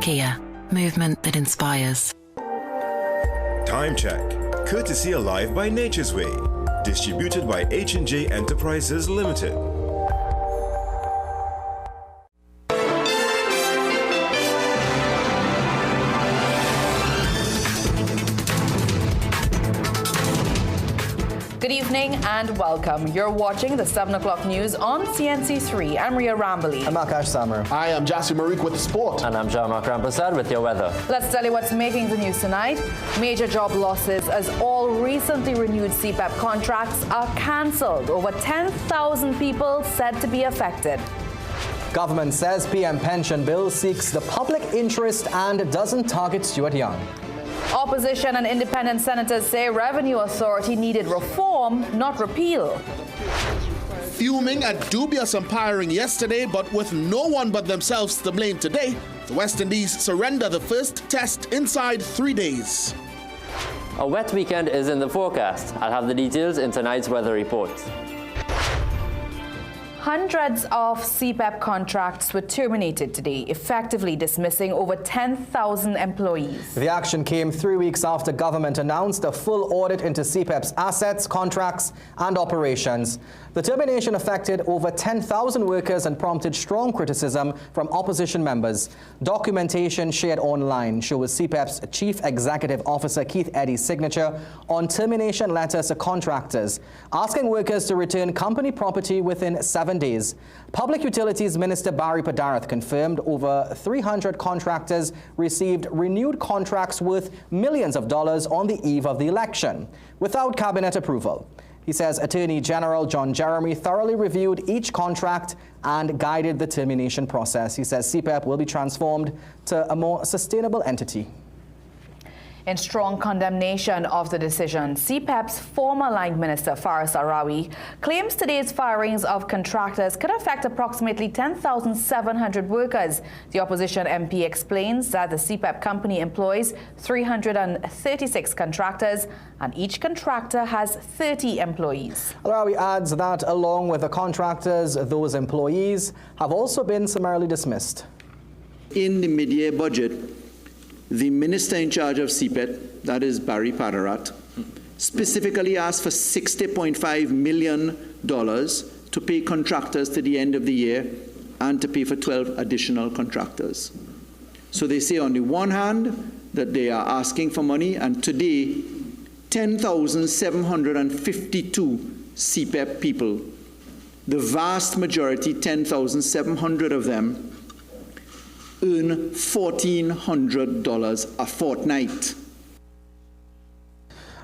Kia, movement that inspires. Time check, courtesy Alive by Nature's Way, distributed by H&J Enterprises Limited. Good evening and welcome. You're watching the 7 o'clock news on CNC3. I'm Ria Rambali. I'm Akash Samar. I am Jassi Marik with the sport. And I'm Jamak Rampasad with your weather. Let's tell you what's making the news tonight. Major job losses as all recently renewed CEPEP contracts are cancelled. Over 10,000 people said to be affected. Government says PM pension bill seeks the public interest and doesn't target Stuart Young. Opposition and independent senators say Revenue Authority needed reform, not repeal. Fuming at dubious umpiring yesterday, but with no one but themselves to blame today, the West Indies surrender the first test inside 3 days. A wet weekend is in the forecast. I'll have the details in tonight's weather report. Hundreds of CEPEP contracts were terminated today, effectively dismissing over 10,000 employees. The action came 3 weeks after government announced a full audit into CEPEP's assets, contracts and operations. The termination affected over 10,000 workers and prompted strong criticism from opposition members. Documentation shared online shows CEPEP's Chief Executive Officer Keith Eddy's signature on termination letters to contractors, asking workers to return company property within 7 days. Public Utilities Minister Barry Padarath confirmed over 300 contractors received renewed contracts worth millions of dollars on the eve of the election, without cabinet approval. He says Attorney General John Jeremy thoroughly reviewed each contract and guided the termination process. He says CEPEP will be transformed to a more sustainable entity. In strong condemnation of the decision, CEPEP's former line minister Faris Arawi claims today's firings of contractors could affect approximately 10,700 workers. The opposition MP explains that the CEPEP company employs 336 contractors and each contractor has 30 employees. Arawi adds that along with the contractors, those employees have also been summarily dismissed. In the mid-year budget, the minister in charge of CEPEP, that is Barry Padarath, specifically asked for $60.5 million to pay contractors to the end of the year and to pay for 12 additional contractors. So they say on the one hand that they are asking for money, and today 10,752 CEPEP people, the vast majority, 10,700 of them, earn $1,400 a fortnight.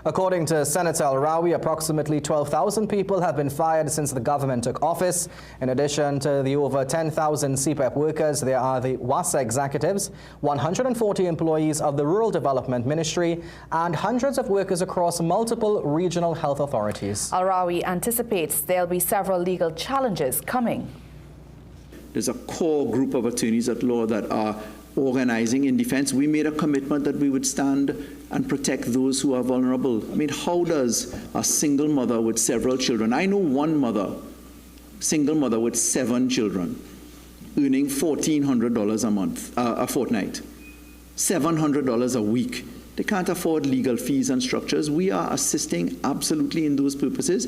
According to Senator Arawi, approximately 12,000 people have been fired since the government took office. In addition to the over 10,000 CEPEP workers, there are the WASA executives, 140 employees of the Rural Development Ministry, and hundreds of workers across multiple regional health authorities. Arawi anticipates there'll be several legal challenges coming. There's a core group of attorneys at law that are organizing in defense. We made a commitment that we would stand and protect those who are vulnerable. I mean, how does a single mother with several children, I know one mother, single mother with 7 children, earning $1,400 a month, a fortnight, $700 a week. They can't afford legal fees and structures. We are assisting absolutely in those purposes.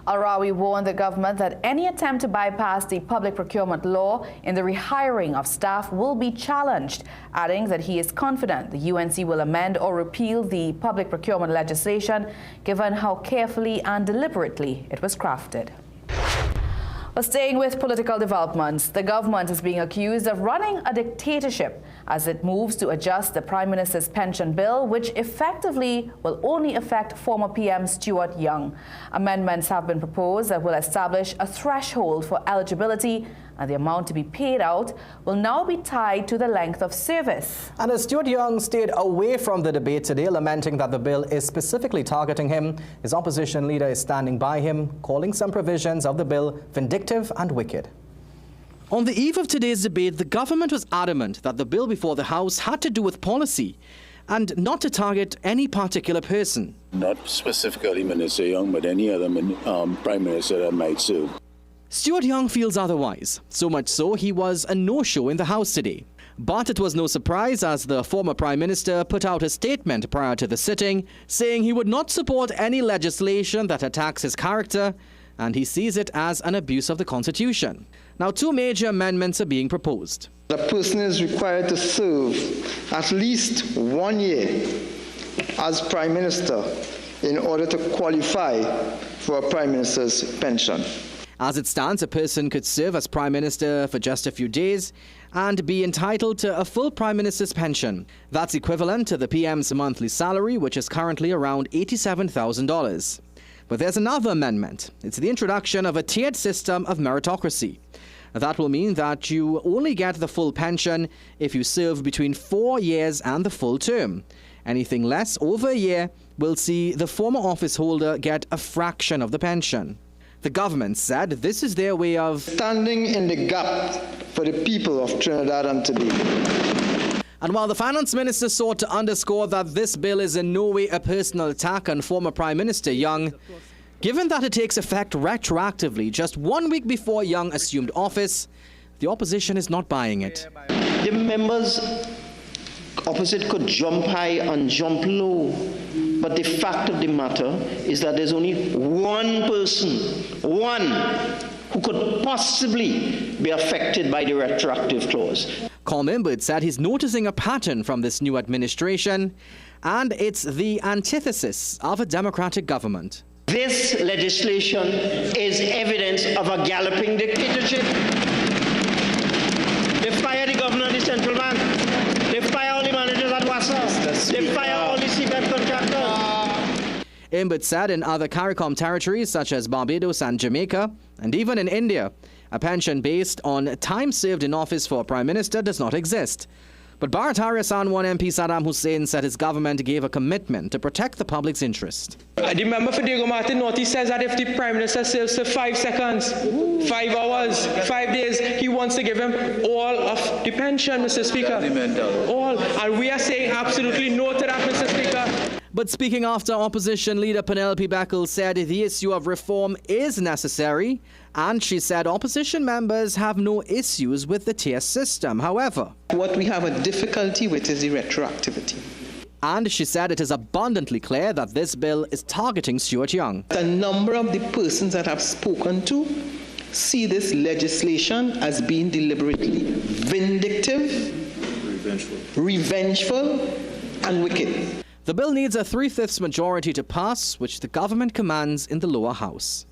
Arawi warned the government that any attempt to bypass the public procurement law in the rehiring of staff will be challenged, adding that he is confident the UNC will amend or repeal the public procurement legislation, given how carefully and deliberately it was crafted. Well, staying with political developments, the government is being accused of running a dictatorship as it moves to adjust the Prime Minister's pension bill, which effectively will only affect former PM Stuart Young. Amendments have been proposed that will establish a threshold for eligibility, and the amount to be paid out will now be tied to the length of service. And as Stuart Young stayed away from the debate today, lamenting that the bill is specifically targeting him, his opposition leader is standing by him, calling some provisions of the bill vindictive and wicked. On the eve of today's debate, the government was adamant that the bill before the House had to do with policy and not to target any particular person. Not specifically Minister Young, but any other Prime Minister that might serve. Stuart Young feels otherwise, so much so he was a no-show in the House today. But it was no surprise as the former Prime Minister put out a statement prior to the sitting saying he would not support any legislation that attacks his character, and he sees it as an abuse of the Constitution. Now, 2 major amendments are being proposed. The person is required to serve at least 1 year as Prime Minister in order to qualify for a Prime Minister's pension. As it stands, a person could serve as Prime Minister for just a few days and be entitled to a full Prime Minister's pension. That's equivalent to the PM's monthly salary, which is currently around $87,000. But there's another amendment. It's the introduction of a tiered system of meritocracy. That will mean that you only get the full pension if you serve between 4 years and the full term. Anything less, over a year, will see the former office holder get a fraction of the pension. The government said this is their way of standing in the gap for the people of Trinidad and Tobago. And while the finance minister sought to underscore that this bill is in no way a personal attack on former Prime Minister Young, given that it takes effect retroactively just 1 week before Young assumed office, the opposition is not buying it. The members opposite could jump high and jump low, but the fact of the matter is that there's only one person, who could possibly be affected by the retroactive clause. Colm Imbert said he's noticing a pattern from this new administration, and it's the antithesis of a democratic government. This legislation is evidence of a galloping dictatorship. They fire the governor of the central bank. They fire all the managers at WASA. They fire all the CEPEP contractors. Imbert said in other CARICOM territories such as Barbados and Jamaica, and even in India, a pension based on time served in office for a Prime Minister does not exist. But Barataria Sanwan MP Saddam Hussein said his government gave a commitment to protect the public's interest. The member for Diego Martin Norte says that if the Prime Minister serves for 5 seconds, 5 hours, 5 days, he wants to give him all of the pension, Mr. Speaker. All. And we are saying absolutely no to that, Mr. Speaker. But speaking after opposition leader Penelope Beckel said the issue of reform is necessary, and she said opposition members have no issues with the tier system. However, what we have a difficulty with is the retroactivity. And she said it is abundantly clear that this bill is targeting Stuart Young. A number of the persons that I've spoken to see this legislation as being deliberately vindictive, revengeful, and wicked. The bill needs a 3/5 majority to pass, which the government commands in the lower house.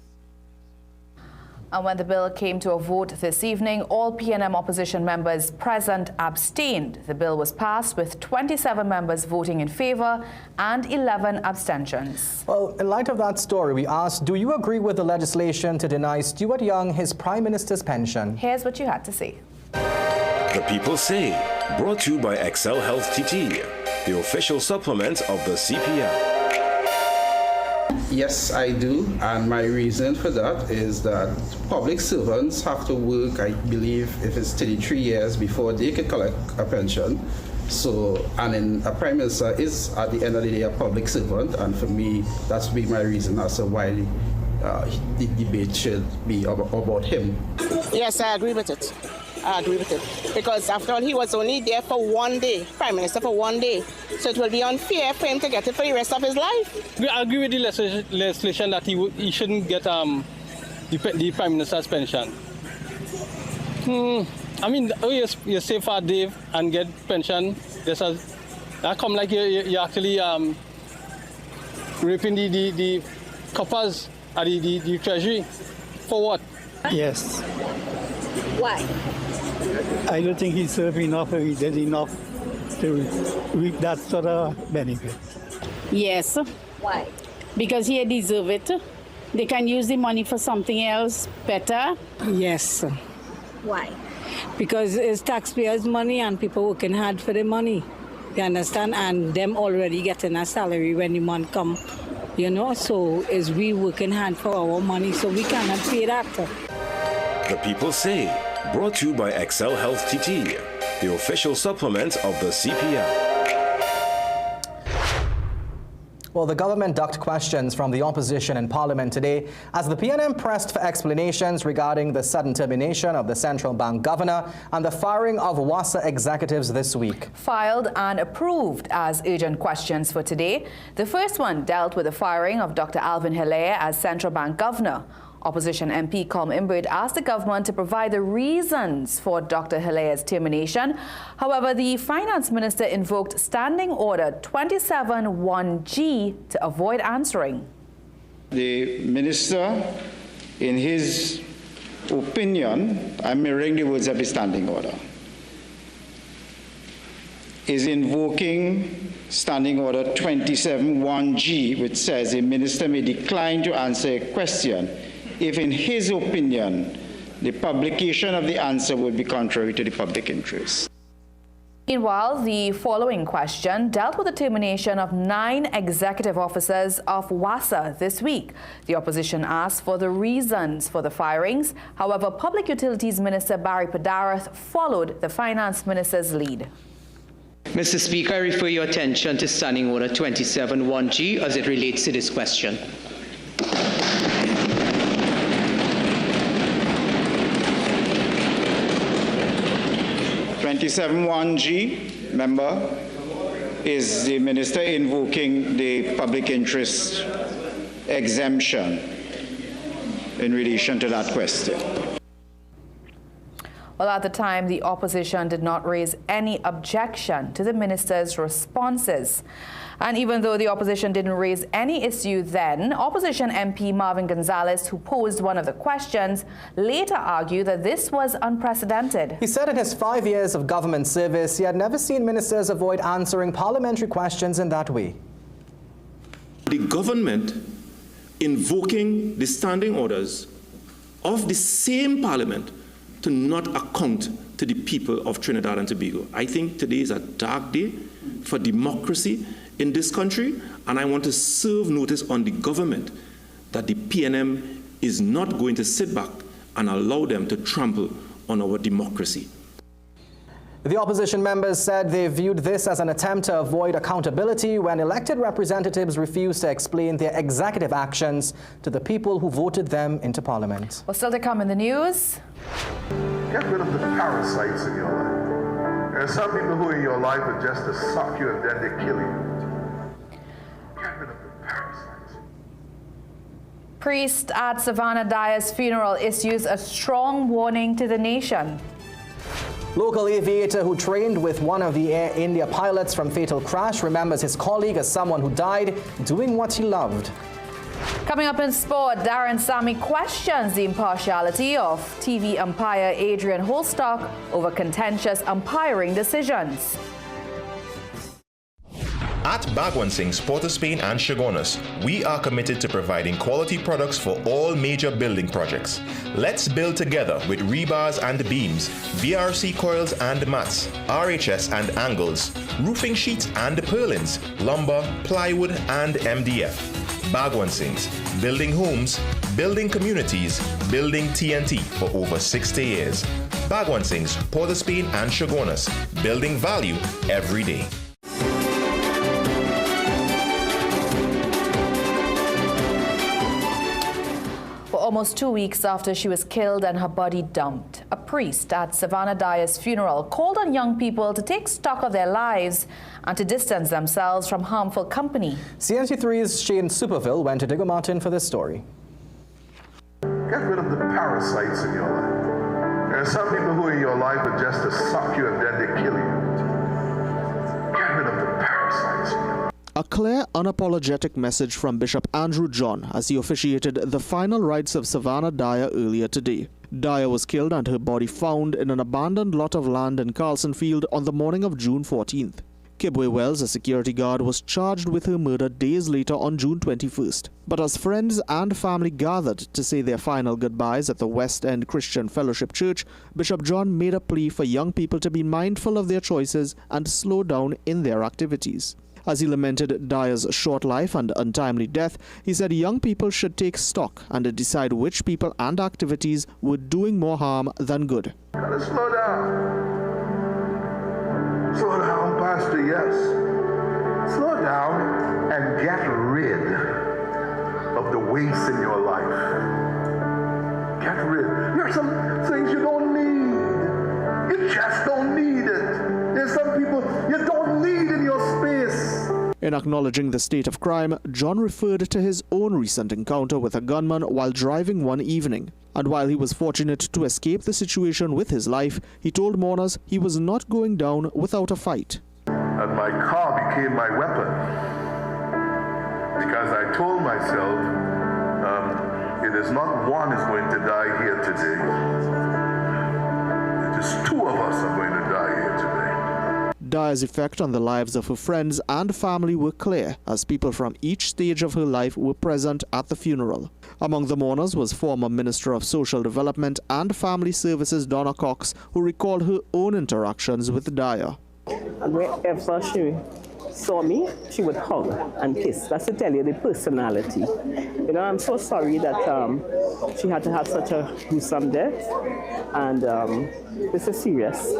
And when the bill came to a vote this evening, all PNM opposition members present abstained. The bill was passed with 27 members voting in favour and 11 abstentions. Well, in light of that story, we asked, do you agree with the legislation to deny Stuart Young his Prime Minister's pension? Here's what you had to say. The People Say, brought to you by Excel Health TT, the official supplement of the CPM. Yes, I do, and my reason for that is that public servants have to work, I believe, if it's 33 years before they can collect a pension. So, and then a Prime Minister is, at the end of the day, a public servant, and for me, that's be my reason as to why the debate should be about him. Yes, I agree with it. I agree with it. Because after all, he was only there for 1 day, Prime Minister for 1 day. So it will be unfair for him to get it for the rest of his life. I agree with the legislation that he shouldn't get the Prime Minister's pension. I mean, you stay for a day and get pension. That come like you're actually raping the coppers at the treasury. For what? Yes. Why? I don't think he served enough or he did enough to reap that sort of benefit. Yes. Why? Because he deserves it. They can use the money for something else better. Yes. Why? Because it's taxpayers' money and people working hard for the money. You understand? And them already getting a salary when the month come. You know, so is we working hard for our money, so we cannot pay that. The People Say, brought to you by Excel Health TT, the official supplement of the CPM. Well, the government ducked questions from the opposition in Parliament today as the PNM pressed for explanations regarding the sudden termination of the central bank governor and the firing of WASA executives this week. Filed and approved as urgent questions for today. The first one dealt with the firing of Dr. Alvin Hilaire as central bank governor. Opposition MP Colm Imbert asked the government to provide the reasons for Dr. Hilaire's termination. However, the finance minister invoked Standing Order 27(1)G to avoid answering. The minister, in his opinion, I'm mirroring the words of the Standing Order, is invoking Standing Order 27(1)G, which says a minister may decline to answer a question if, in his opinion, the publication of the answer would be contrary to the public interest. Meanwhile, the following question dealt with the termination of 9 executive officers of WASA this week. The opposition asked for the reasons for the firings. However, Public Utilities Minister Barry Padarath followed the Finance Minister's lead. Mr. Speaker, I refer your attention to Standing Order 27(1)G as it relates to this question. 27(1)G, member, is the minister invoking the public interest exemption in relation to that question. Well, at the time, the opposition did not raise any objection to the minister's responses. And even though the opposition didn't raise any issue then, opposition MP Marvin Gonzalez, who posed one of the questions, later argued that this was unprecedented. He said in his 5 years of government service, he had never seen ministers avoid answering parliamentary questions in that way. The government invoking the standing orders of the same parliament to not account to the people of Trinidad and Tobago. I think today is a dark day for democracy in this country, and I want to serve notice on the government that the PNM is not going to sit back and allow them to trample on our democracy. The opposition members said they viewed this as an attempt to avoid accountability when elected representatives refused to explain their executive actions to the people who voted them into Parliament. Well, still to come in the news. Get rid of the parasites in your life. There are some people who in your life are just to suck you and then they kill you. Get rid of the parasites. Priest at Savannah Dyer's funeral issues a strong warning to the nation. Local aviator who trained with one of the Air India pilots from fatal crash remembers his colleague as someone who died doing what he loved. Coming up in sport, Darren Sammy questions the impartiality of TV umpire Adrian Holstock over contentious umpiring decisions. At Bagwansing's Port of Spain and Chaguanas, we are committed to providing quality products for all major building projects. Let's build together with rebars and beams, VRC coils and mats, RHS and angles, roofing sheets and purlins, lumber, plywood and MDF. Bagwansing's, building homes, building communities, building TNT for over 60 years. Bagwansing's, Port of Spain and Chaguanas, building value every day. Almost 2 weeks after she was killed and her body dumped, a priest at Savannah Dyer's funeral called on young people to take stock of their lives and to distance themselves from harmful company. CNC3's Shane Superville went to Diego Martin for this story. Get rid of the parasites in your life. There are some people who in your life are just to suck you and then they kill you. Get rid of the parasites in your life. A clear, unapologetic message from Bishop Andrew John as he officiated the final rites of Savannah Dyer earlier today. Dyer was killed and her body found in an abandoned lot of land in Carlson Field on the morning of June 14th. Kibwe Wells, a security guard, was charged with her murder days later on June 21st. But as friends and family gathered to say their final goodbyes at the West End Christian Fellowship Church, Bishop John made a plea for young people to be mindful of their choices and slow down in their activities. As he lamented Dyer's short life and untimely death, he said young people should take stock and decide which people and activities were doing more harm than good. Gotta slow down. Slow down, Pastor, yes. Slow down. and get rid of the waste in your life. Get rid. There are some things you don't need. You just don't need it. There's some people you don't need in your space. In acknowledging the state of crime, John referred to his own recent encounter with a gunman while driving one evening. And while he was fortunate to escape the situation with his life, he told mourners he was not going down without a fight. And my car became my weapon, because I told myself, it is not one is going to die here today. It is two of us are going to die here today. Dyer's effect on the lives of her friends and family were clear, as people from each stage of her life were present at the funeral. Among the mourners was former Minister of Social Development and Family Services Donna Cox, who recalled her own interactions with Dyer. And whenever she saw me, she would hug and kiss. That's to tell you the personality. You know, I'm so sorry that she had to have such a gruesome death, and this is serious.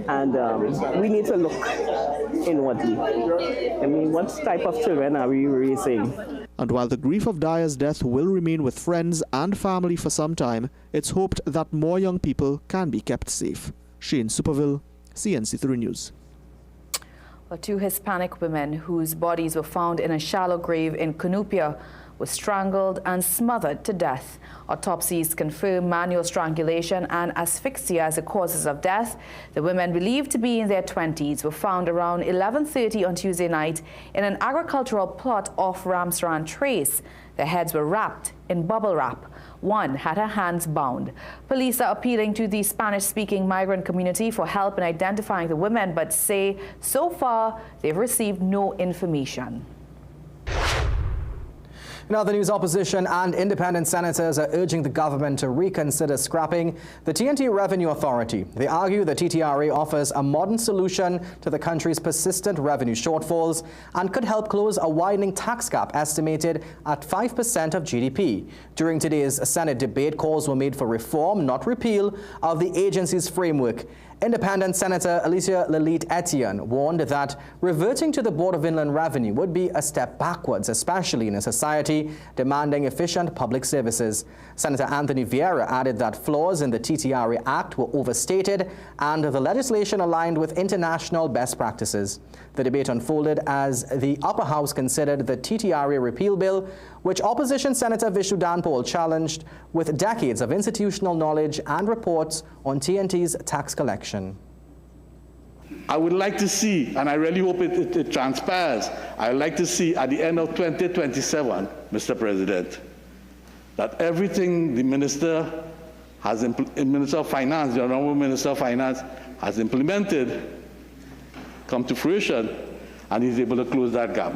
And we need to look inwardly. I mean, what type of children are we raising? And while the grief of Dyer's death will remain with friends and family for some time, it's hoped that more young people can be kept safe. Shane Superville, CNC3 News. Well, two Hispanic women whose bodies were found in a shallow grave in Cunupia were strangled and smothered to death. Autopsies confirm manual strangulation and asphyxia as the causes of death. The women, believed to be in their 20s, were found around 11:30 on Tuesday night in an agricultural plot off Ramsrand Trace. Their heads were wrapped in bubble wrap. One had her hands bound. Police are appealing to the Spanish-speaking migrant community for help in identifying the women, but say so far they've received no information. In other news, opposition and independent senators are urging the government to reconsider scrapping the TNT Revenue Authority. They argue the TTRA offers a modern solution to the country's persistent revenue shortfalls and could help close a widening tax gap estimated at 5% of GDP. During today's Senate debate, calls were made for reform, not repeal, of the agency's framework. Independent Senator Alicia Etienne warned that reverting to the Board of Inland Revenue would be a step backwards, especially in a society demanding efficient public services. Senator Anthony Vieira added that flaws in the TTRA Act were overstated and the legislation aligned with international best practices. The debate unfolded as the upper house considered the TTRA repeal bill, which opposition Senator Vishnu Danpal challenged with decades of institutional knowledge and reports on TNT's tax collection. I would like to see, and I really hope it transpires, I would like to see at the end of 2027, Mr. President, that everything the Minister Minister of Finance, the Honorable Minister of Finance, has implemented come to fruition, and he's able to close that gap.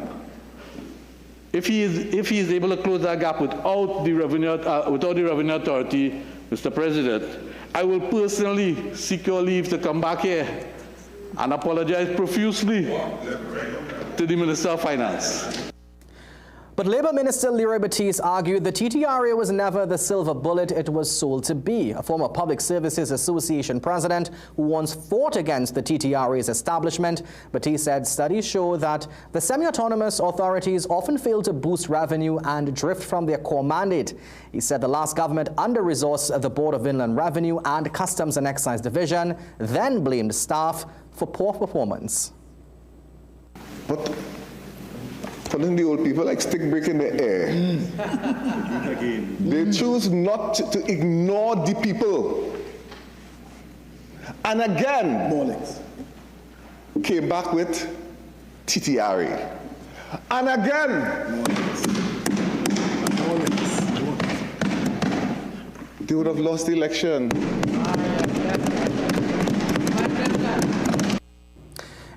If he is able to close that gap without the Revenue Authority, Mr. President, I will personally seek your leave to come back here and apologize profusely to the Minister of Finance. But Labour Minister Leroy Batiste argued the TTRA was never the silver bullet it was sold to be. A former Public Services Association president who once fought against the TTRA's establishment, Batiste said studies show that the semi-autonomous authorities often fail to boost revenue and drift from their core mandate. He said the last government under-resourced the Board of Inland Revenue and Customs and Excise Division, then blamed staff for poor performance. But putting the old people like stick brick in the air. They choose not to ignore the people. And again, came back with TTRA. And again, they would have lost the election.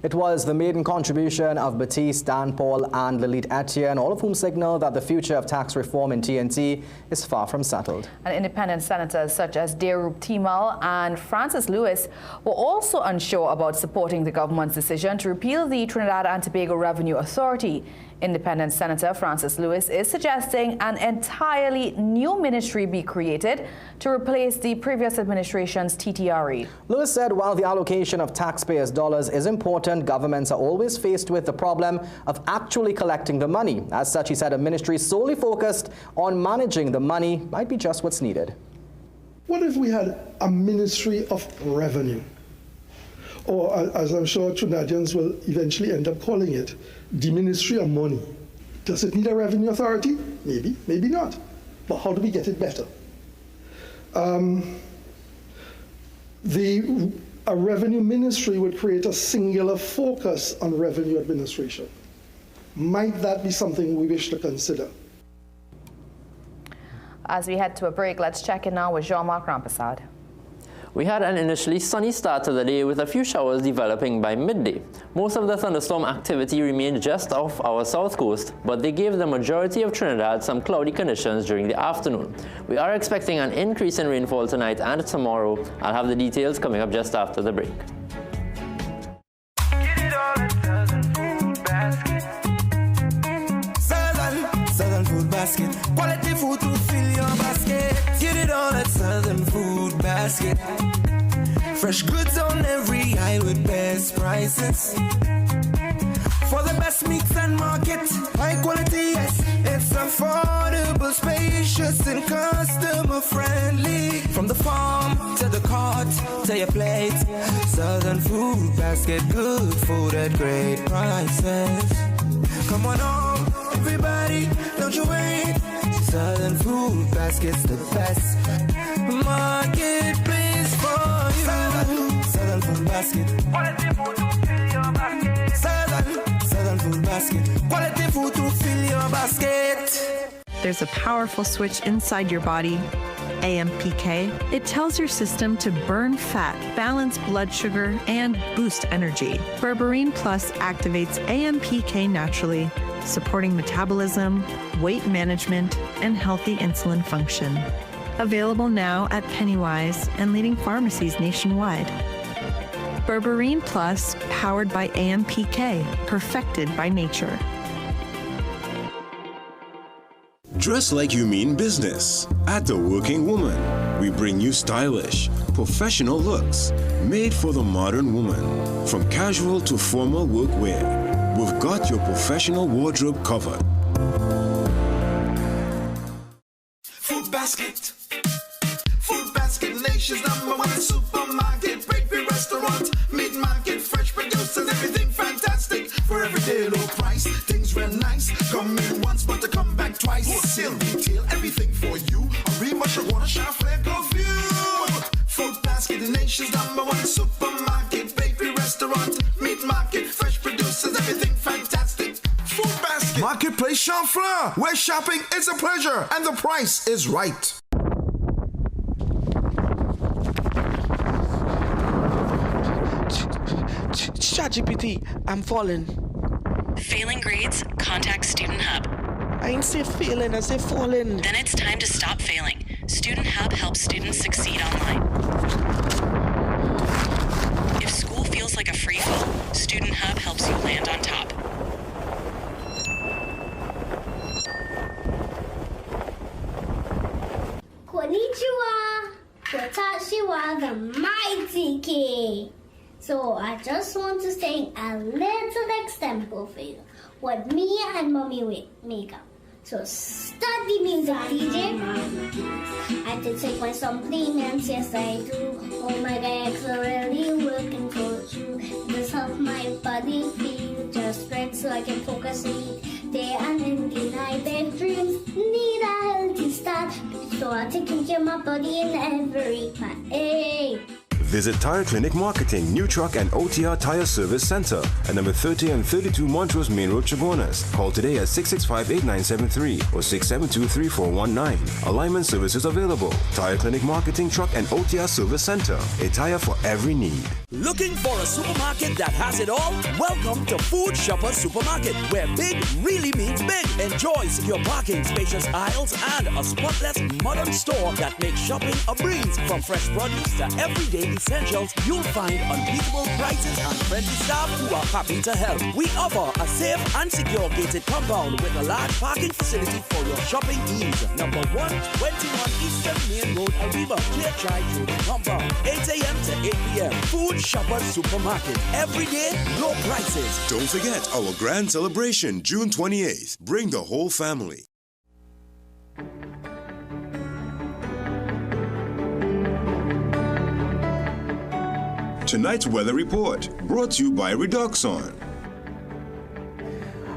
It was the maiden contribution of Batiste, Danpal and Lalit Etienne, all of whom signal that the future of tax reform in TNT is far from settled. And independent senators such as Derup Timal and Francis Lewis were also unsure about supporting the government's decision to repeal the Trinidad and Tobago Revenue Authority. Independent Senator Francis Lewis is suggesting an entirely new ministry be created to replace the previous administration's TTRE. Lewis said while the allocation of taxpayers' dollars is important, governments are always faced with the problem of actually collecting the money. As such, he said a ministry solely focused on managing the money might be just what's needed. What if we had a ministry of revenue? Or, as I'm sure Trinidadians will eventually end up calling it, the Ministry of Money. Does it need a revenue authority? Maybe, maybe not. But how do we get it better? A revenue ministry would create a singular focus on revenue administration. Might that be something we wish to consider? As we head to a break, let's check in now with Jean-Marc Rampersad. We had an initially sunny start to the day with a few showers developing by midday. Most of the thunderstorm activity remained just off our south coast, but they gave the majority of Trinidad some cloudy conditions during the afternoon. We are expecting an increase in rainfall tonight and tomorrow. I'll have the details coming up just after the break. Southern Food Basket. Quality food to fill your basket. Get it all at Southern Food Basket. Fresh goods on every aisle with best prices. For the best mix and market, high quality, yes. It's affordable, spacious, and customer friendly. From the farm to the cart to your plate. Southern Food Basket, good food at great prices. Come on home, everybody, don't you wait. Southern Food Basket's the best marketplace for you. Southern Food Basket. Quality food to fill your basket. Southern Food Basket. Quality food to fill your basket. There's a powerful switch inside your body, AMPK. It tells your system to burn fat, balance blood sugar, and boost energy. Berberine Plus activates AMPK naturally, supporting metabolism, weight management, and healthy insulin function. Available now at Pennywise and leading pharmacies nationwide. Berberine Plus, powered by AMPK, perfected by nature. Dress like you mean business. At The Working Woman, we bring you stylish, professional looks made for the modern woman. From casual to formal workwear, we've got your professional wardrobe covered. Food Basket. Food Basket, nation's #1 supermarket. Bakery, restaurant, meat market, fresh producers, everything fantastic. For everyday low price, things real nice. Come in once, but to come back twice. Wholesale, retail, everything for you. A remush, I wanna shop, flag of you. Food Basket, the nation's #1 supermarket. Bakery, restaurant, meat market, fresh producers, everything fantastic. Food Basket. Marketplace Champlain, where shopping is a pleasure and the price is right. ChatGPT, I'm falling. Failing grades? Contact Student Hub. I ain't say failing, I say falling. Then it's time to stop failing. Student Hub helps students succeed online. If school feels like a free fall, Student Hub helps you land on top. Konnichiwa! Watashi wa the mighty K. So I just want to sing a little example for you. What me and mommy make up. So start the music, DJ. I did take my supplements, yes I do. Oh my God, I'm really working for you. This help my body feel just right so I can focus and eat. Day and in the night, dreams need a healthy start. So I take care of my body in every part. Hey. Visit Tire Clinic Marketing, New Truck and OTR Tire Service Center at number 30 and 32 Montrose Main Road, Chaguanas. Call today at 665-8973 or 672-3419. Alignment services available. Tire Clinic Marketing, Truck and OTR Service Center. A tire for every need. Looking for a supermarket that has it all? Welcome to Food Shopper Supermarket, where big really means big. Enjoy secure parking, spacious aisles, and a spotless modern store that makes shopping a breeze. From fresh produce to everyday essentials, you'll find unbeatable prices and friendly staff who are happy to help. We offer a safe and secure gated compound with a large parking facility for your shopping needs. Number 121 Eastern Main Road, Arriba, Clear Chai Road Compound. 8 a.m. to 8 p.m. Food Shoppers Supermarket. Every day, low prices. Don't forget our grand celebration, June 28th. Bring the whole family. Tonight's weather report, brought to you by Redoxon.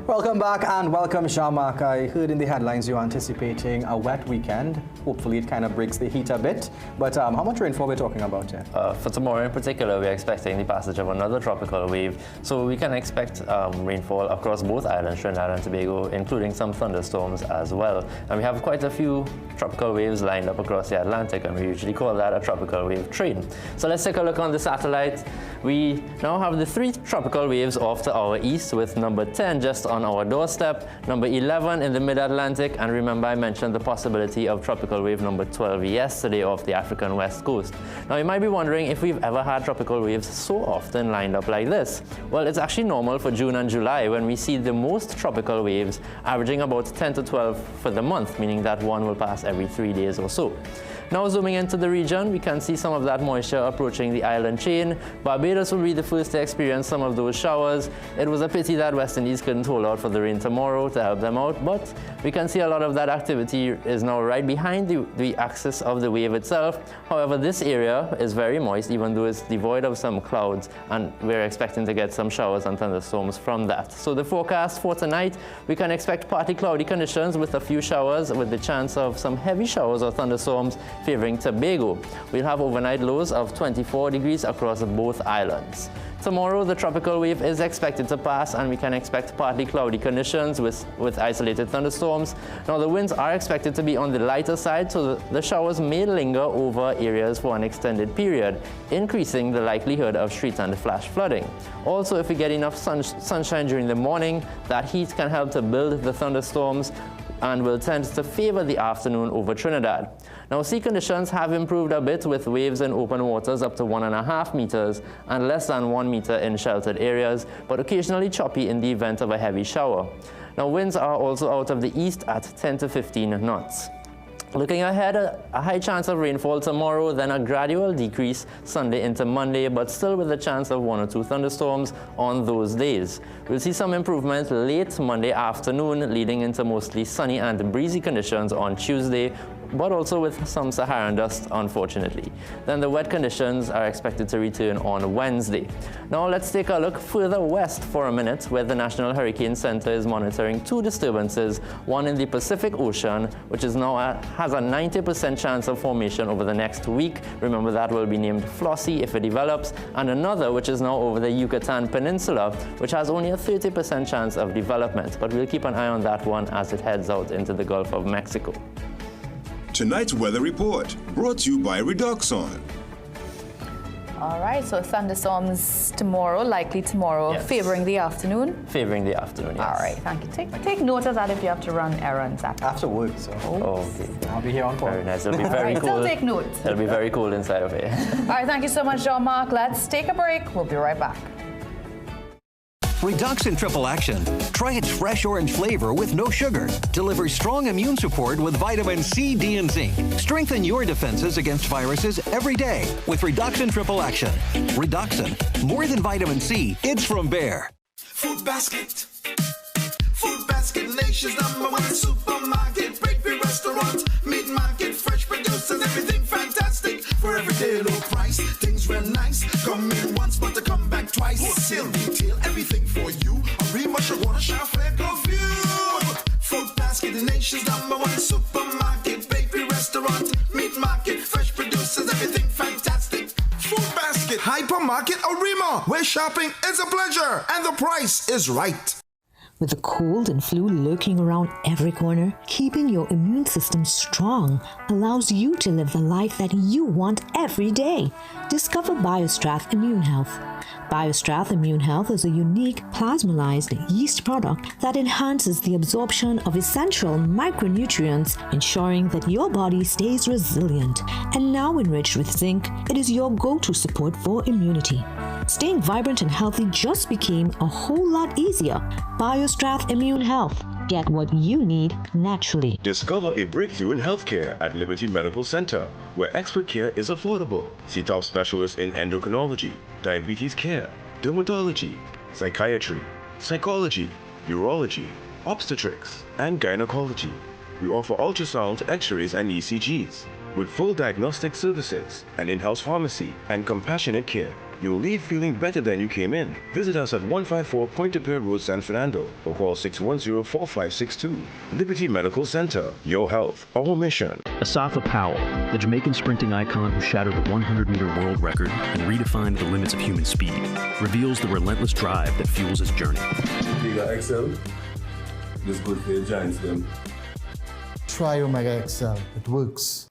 Welcome back and welcome, Shamak. I heard in the headlines you're anticipating a wet weekend. Hopefully it kind of breaks the heat a bit. But how much rainfall we're talking about here? For tomorrow in particular, we're expecting the passage of another tropical wave. So we can expect rainfall across both islands, Trinidad and Tobago, including some thunderstorms as well. And we have quite a few tropical waves lined up across the Atlantic, and we usually call that a tropical wave train. So let's take a look on the satellite. We now have the 3 tropical waves off to our east, with number 10 just on our doorstep, number 11 in the mid-Atlantic, and remember I mentioned the possibility of tropical wave number 12 yesterday off the African west coast. Now you might be wondering if we've ever had tropical waves so often lined up like this. Well, it's actually normal for June and July when we see the most tropical waves averaging about 10 to 12 for the month, meaning that one will pass every 3 days or so. Now zooming into the region, we can see some of that moisture approaching the island chain. Barbados will be the first to experience some of those showers. It was a pity that West Indies couldn't hold out for the rain tomorrow to help them out, but we can see a lot of that activity is now right behind the axis of the wave itself. However, this area is very moist, even though it's devoid of some clouds, and we're expecting to get some showers and thunderstorms from that. So the forecast for tonight, we can expect partly cloudy conditions with a few showers, with the chance of some heavy showers or thunderstorms favoring Tobago. We'll have overnight lows of 24 degrees across both islands. Tomorrow, the tropical wave is expected to pass, and we can expect partly cloudy conditions with isolated thunderstorms. Now, the winds are expected to be on the lighter side, so the showers may linger over areas for an extended period, increasing the likelihood of street and flash flooding. Also, if we get enough sunshine during the morning, that heat can help to build the thunderstorms and will tend to favor the afternoon over Trinidad. Now, sea conditions have improved a bit, with waves in open waters up to 1.5 meters and less than 1 meter in sheltered areas, but occasionally choppy in the event of a heavy shower. Now, winds are also out of the east at 10 to 15 knots. Looking ahead, a high chance of rainfall tomorrow, then a gradual decrease Sunday into Monday, but still with a chance of 1 or 2 thunderstorms on those days. We'll see some improvement late Monday afternoon, leading into mostly sunny and breezy conditions on Tuesday, but also with some Saharan dust, unfortunately. Then the wet conditions are expected to return on Wednesday. Now let's take a look further west for a minute, where the National Hurricane Center is monitoring 2 disturbances, one in the Pacific Ocean, which is now has a 90% chance of formation over the next week. Remember, that will be named Flossie if it develops, and another which is now over the Yucatan Peninsula, which has only a 30% chance of development, but we'll keep an eye on that one as it heads out into the Gulf of Mexico. Tonight's weather report, brought to you by Redoxon. All right, so thunderstorms tomorrow, likely tomorrow, yes. Favoring the afternoon? Favoring the afternoon, yes. All right, thank you. Take note of that if you have to run errands after work. So. Okay. I'll be here on call. Very nice. It'll be very cool. Still take note. It'll be very cool inside of here. All right, thank you so much, Jean-Marc. Let's take a break. We'll be right back. Redoxon Triple Action. Try its fresh orange flavor with no sugar. Delivers strong immune support with vitamin C, D, and zinc. Strengthen your defenses against viruses every day with Redoxon Triple Action. Redoxon. More than vitamin C, it's from Bayer. Food Basket. Food Basket, nation's #1 supermarket. Bakery, restaurant, meat market, fresh producers, everything fantastic. For everyday low price, things real nice. Come in once, but to come back twice. Wholesale, retail, everything for you. Arima, Shagwana, Shafle, Curfew. Food Basket, the nation's #1 supermarket. Bakery, restaurant, meat market, fresh producers, everything fantastic. Food Basket, hypermarket, Arima, where shopping is a pleasure and the price is right. With the cold and flu lurking around every corner, keeping your immune system strong allows you to live the life that you want every day. Discover BioStrath Immune Health. BioStrath Immune Health is a unique plasmalized yeast product that enhances the absorption of essential micronutrients, ensuring that your body stays resilient and now enriched with zinc, it is your go-to support for immunity. Staying vibrant and healthy just became a whole lot easier. BioStrath Immune Health. Get what you need naturally. Discover a breakthrough in healthcare at Liberty Medical Center, where expert care is affordable. See top specialists in endocrinology, diabetes care, dermatology, psychiatry, psychology, urology, obstetrics, and gynecology. We offer ultrasound, x-rays, and ECGs. With full diagnostic services, an in-house pharmacy, and compassionate care, you will leave feeling better than you came in. Visit us at 154 Pointe-a-Pierre Road, San Fernando, or call 610-4562. Liberty Medical Center. Your health, our mission. Asafa Powell, the Jamaican sprinting icon who shattered a 100-meter world record and redefined the limits of human speed, reveals the relentless drive that fuels his journey. Omega XL, this good for your giants, them. Try Omega XL, it works.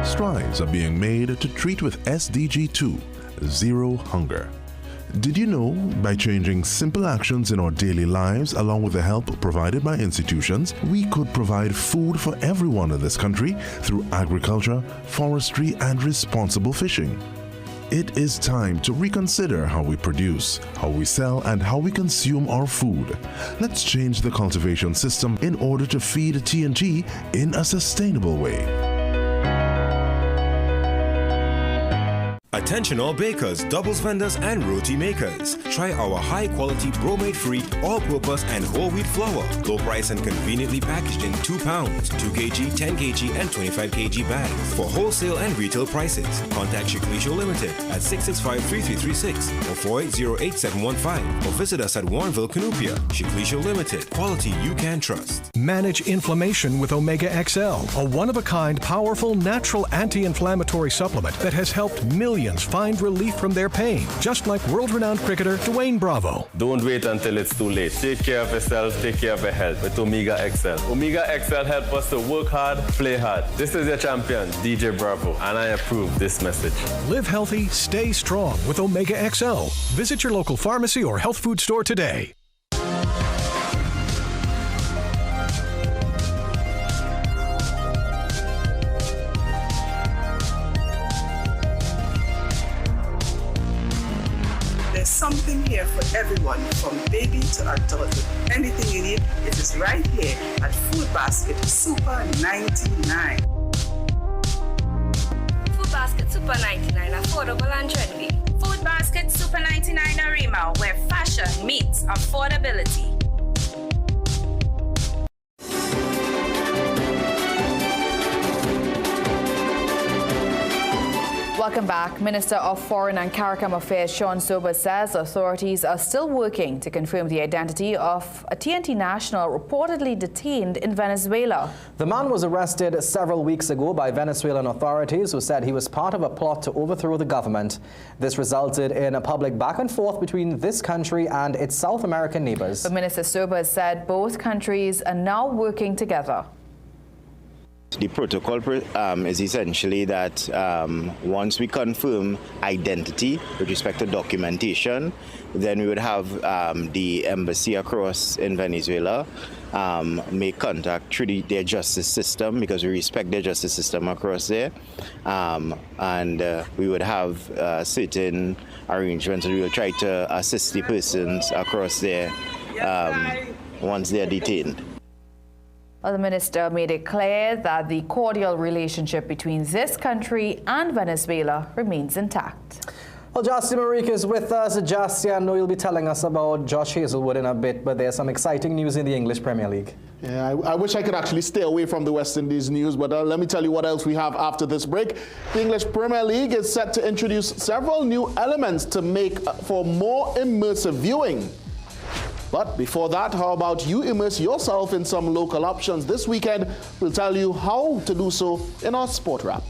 Strides are being made to treat with SDG 2, Zero Hunger. Did you know, by changing simple actions in our daily lives along with the help provided by institutions, we could provide food for everyone in this country through agriculture, forestry, and responsible fishing? It is time to reconsider how we produce, how we sell, and how we consume our food. Let's change the cultivation system in order to feed TNT in a sustainable way. Attention all bakers, doubles vendors, and roti makers. Try our high-quality bromate-free, all-purpose, and whole wheat flour. Low price and conveniently packaged in 2 pounds, 2 kg, 10 kg, and 25 kg bags. For wholesale and retail prices, contact Shiklisho Limited at 665-3336 or 480-8715 or visit us at Warrenville, Canoopia. Shiklisho Limited, quality you can trust. Manage inflammation with Omega XL, a one-of-a-kind, powerful, natural anti-inflammatory supplement that has helped millions find relief from their pain, just like world-renowned cricketer Dwayne Bravo. Don't wait until it's too late. Take care of yourself, take care of your health with Omega XL. Omega XL helps us to work hard, play hard. This is your champion, DJ Bravo, and I approve this message. Live healthy, stay strong with Omega XL. Visit your local pharmacy or health food store today. Something here for everyone, from baby to adulthood. Anything you need, it is right here at Food Basket Super 99. Food Basket Super 99, affordable and trendy. Food Basket Super 99 Arima, where fashion meets affordability. Welcome back. Minister of Foreign and CARICOM Affairs Sean Sobers says authorities are still working to confirm the identity of a TNT national reportedly detained in Venezuela. The man was arrested several weeks ago by Venezuelan authorities who said he was part of a plot to overthrow the government. This resulted in a public back and forth between this country and its South American neighbors. But Minister Sobers said both countries are now working together. The protocol is essentially that once we confirm identity with respect to documentation, then we would have the embassy across in Venezuela make contact through their justice system, because we respect their justice system across there, and we would have certain arrangements. We will try to assist the persons across there once they are detained. The minister made it clear that the cordial relationship between this country and Venezuela remains intact. Well, Justin Marique is with us. Justin, I know you'll be telling us about Josh Hazelwood in a bit, but there's some exciting news in the English Premier League. Yeah, I wish I could actually stay away from the West Indies news, but let me tell you what else we have after this break. The English Premier League is set to introduce several new elements to make for more immersive viewing. But before that, how about you immerse yourself in some local options? This weekend, we'll tell you how to do so in our Sport Wrap.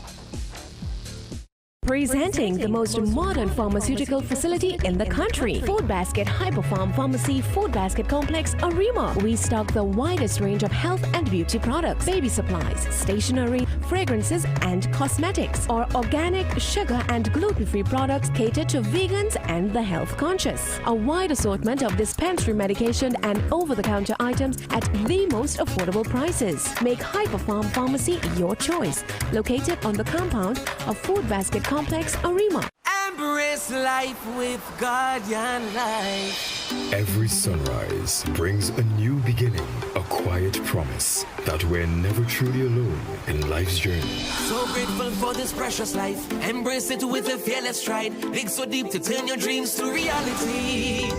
Presenting the most modern pharmaceutical facility in the country, Food Basket Hyperfarm Pharmacy Food Basket Complex, Arima. We stock the widest range of health and beauty products, baby supplies, stationery, fragrances, and cosmetics. Our organic, sugar, and gluten-free products cater to vegans and the health conscious. A wide assortment of dispensary medication and over-the-counter items at the most affordable prices. Make Hyperfarm Pharmacy your choice. Located on the compound of Food Basket Complex, Arima. Embrace life with Guardian Life. Every sunrise brings a new beginning, a quiet promise that we're never truly alone in life's journey. So grateful for this precious life. Embrace it with a fearless stride. Dig so deep to turn your dreams to reality.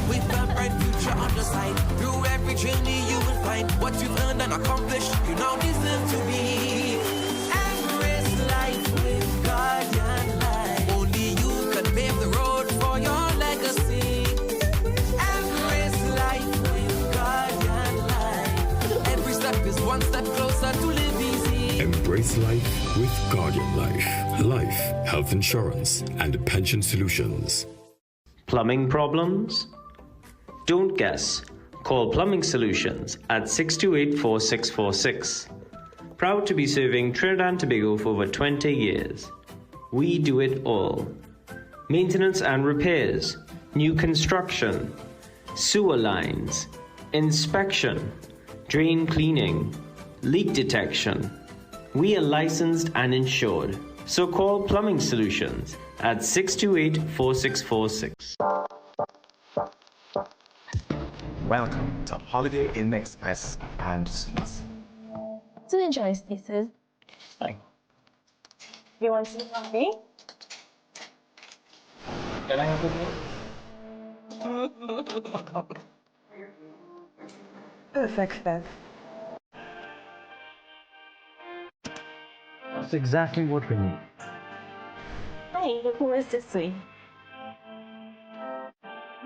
With a bright future on the side. Through every journey you will find what you've earned and accomplished. You now deserve to be. Embrace life with Guardian Life. Only you can pave the road for your legacy. Embrace life with Guardian Life. Every step is one step closer to live easy. Embrace life with Guardian Life. Life, health insurance, and pension solutions. Plumbing problems? Don't guess. Call Plumbing Solutions at 628-4646. Proud to be serving Trinidad and Tobago for over 20 years. We do it all. Maintenance and repairs, new construction, sewer lines, inspection, drain cleaning, leak detection. We are licensed and insured. So call Plumbing Solutions at 628-4646. Welcome to Holiday Inn Express and Suites. Do enjoy spaces. Fine. You want some coffee? Can I have a drink? Perfect then. That's exactly what we need. Hey, who is this way?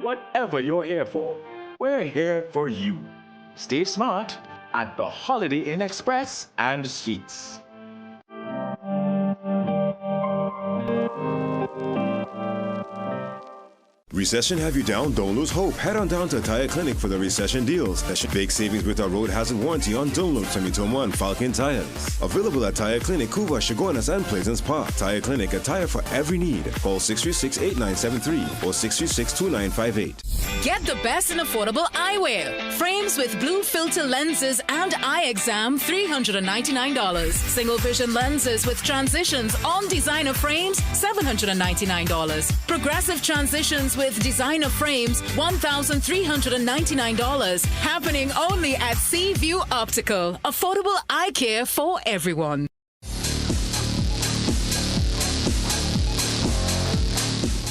Whatever you're here for, we're here for you. Stay smart at the Holiday Inn Express and Suites. Recession have you down? Don't lose hope. Head on down to Tire Clinic for the recession deals. That should big savings with our road hazard warranty on Dunlop 2021 Falcon tires. Available at Tire Clinic, Couva, Chaguanas, and Pleasance Park. Tire Clinic, a tire for every need. Call 636-8973 or 636-2958. Get the best in affordable eyewear. Frames with blue filter lenses and eye exam, $399. Single vision lenses with transitions on designer frames, $799. Progressive transitions with designer frames, $1,399. Happening only at Seaview Optical. Affordable eye care for everyone.